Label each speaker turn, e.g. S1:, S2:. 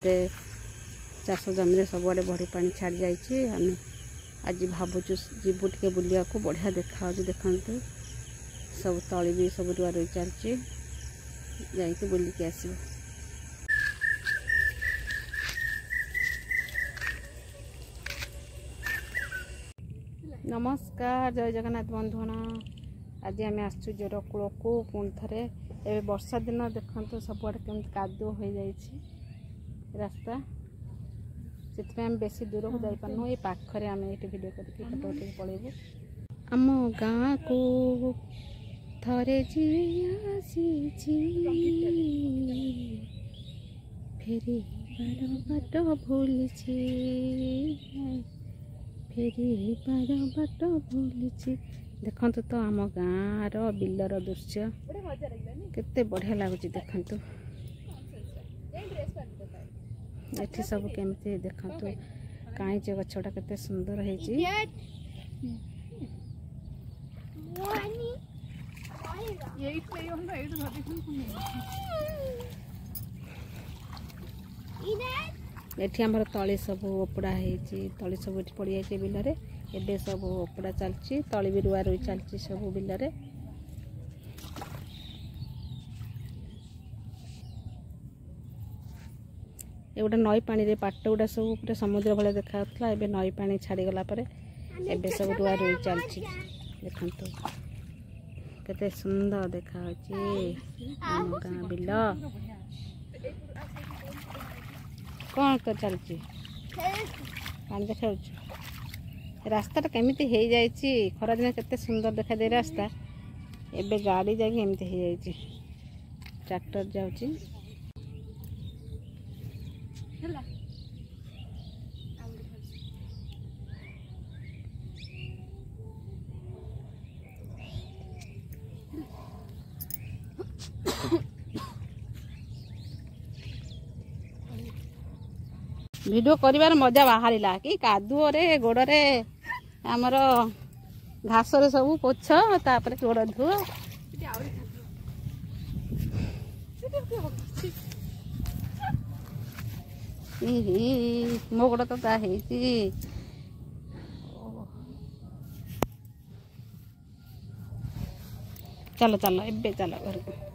S1: केते चाष जमी सबुआड़े बड़ी पानी छाड़ी जाइए। आम आज भावुँ जीवु टे बुलिया को बढ़िया देखा देखु सब तली भी सब रुआ रुई चलती जाइए बुलिकी आस। नमस्कार जय जगन्नाथ बंधुगण। आज आम आसु जोर कूल को पुणी थे ए वर्षा दिन देखते सबुआड़े केमती कादुओ हो जाए रास्ता से आम बेसी दूर को जापारनु। ये पाखरे आम ये भिड करके फोटो उठे पलैबू। आम गाँ को थरे फेरी बाट भूली फेरी बाट भूली। देखु तो आम गाँव बिलर दृश्य केते बढ़िया लगुच। देखु ये सब केमती देखु कईच गछटा केते सुंदर है। एठी हमर तली सब ओपड़ा है तली सब पड़ जाए बिलरे एबे सब ओपड़ा चलची तली भी रुआ रुई चलची सब बिलरे। ये गोटे नई पानी रे पाट गुड़ा सब पूरा समुद्र भाई देखा एबे नई पानी छाड़ी गला परे एबे सब रुआ रुई चलची। देखंतु केते सुंदर देखा आम गाँ बिल कौन कर चलची पानी देखा रास्ता केमिति हो जाए खरा दिन केते सुंदर देखा दे रास्ता एबे गाड़ी जाके एमती हो जाए ट्रैक्टर जाउची। वीडियो करिवार मजा बाहरिला कि कादुओ रे गोड़ रे आमर घास रे सब पोछ तापर गोड़ धुओ मो गोड़ तो ता हेची। चलो चलो एबे चलो घर को।